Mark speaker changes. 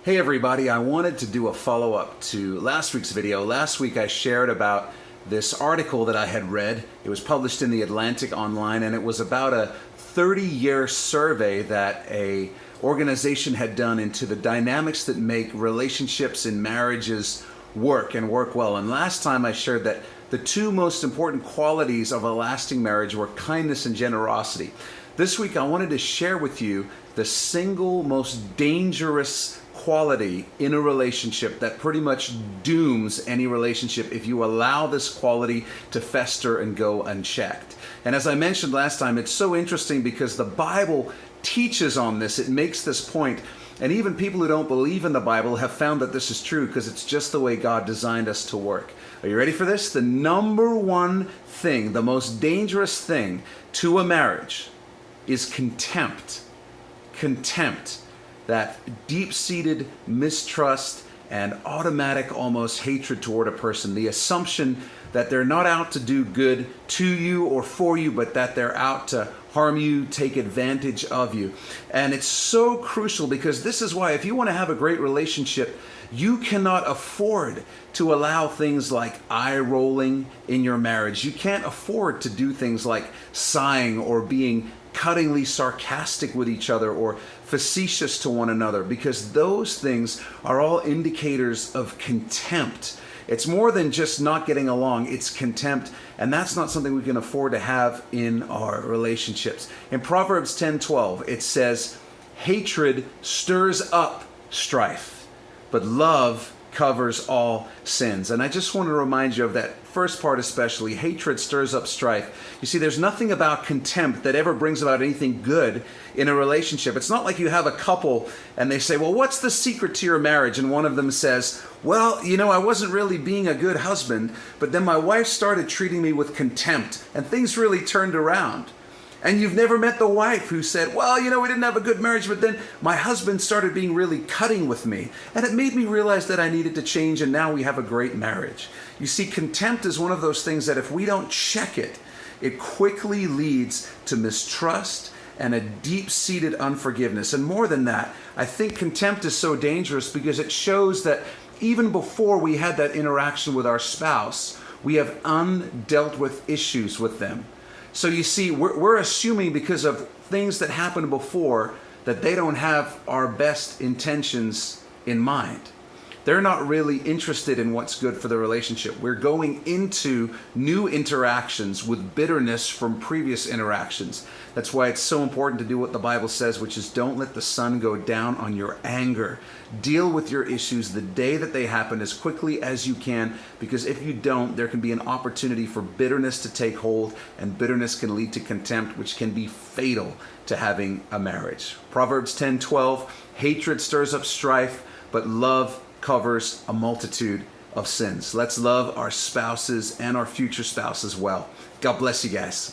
Speaker 1: Hey everybody, I wanted to do a follow-up to last week's video. Last week I shared about this article that I had read. It was published in the Atlantic Online, and it was about a 30-year survey that a organization had done into the dynamics that make relationships and marriages work and work well. And last time I shared that the two most important qualities of a lasting marriage were kindness and generosity. This week I wanted to share with you the single most dangerous quality in a relationship that pretty much dooms any relationship if you allow this quality to fester and go unchecked. And as I mentioned last time, it's so interesting because the Bible teaches on this. It makes this point, and even people who don't believe in the Bible have found that this is true because it's just the way God designed us to work. Are you ready for this? The number one thing, the most dangerous thing to a marriage is contempt. Contempt. That deep-seated mistrust and automatic almost hatred toward a person. The assumption that they're not out to do good to you or for you, but that they're out to harm you, take advantage of you. And it's so crucial because this is why if you want to have a great relationship, you cannot afford to allow things like eye-rolling in your marriage. You can't afford to do things like sighing or being cuttingly sarcastic with each other or facetious to one another, because those things are all indicators of contempt. It's more than just not getting along, it's contempt, and that's not something we can afford to have in our relationships. In Proverbs 10:12, it says, "Hatred stirs up strife, but love covers all sins." And I just want to remind you of that first part especially. Hatred stirs up strife. You see, there's nothing about contempt that ever brings about anything good in a relationship. It's not like you have a couple and they say, well, what's the secret to your marriage? And one of them says, well, I wasn't really being a good husband, but then my wife started treating me with contempt and things really turned around. And you've never met the wife who said, well, we didn't have a good marriage, but then my husband started being really cutting with me. And it made me realize that I needed to change, and now we have a great marriage. You see, contempt is one of those things that if we don't check it, it quickly leads to mistrust and a deep-seated unforgiveness. And more than that, I think contempt is so dangerous because it shows that even before we had that interaction with our spouse, we have undealt with issues with them. So you see, we're assuming because of things that happened before that they don't have our best intentions in mind. They're not really interested in what's good for the relationship. We're going into new interactions with bitterness from previous interactions. That's why it's so important to do what the Bible says, which is don't let the sun go down on your anger. Deal with your issues the day that they happen as quickly as you can, because if you don't, there can be an opportunity for bitterness to take hold, and bitterness can lead to contempt, which can be fatal to having a marriage. Proverbs 10:12, hatred stirs up strife, but love covers a multitude of sins. Let's love our spouses and our future spouses well. God bless you guys.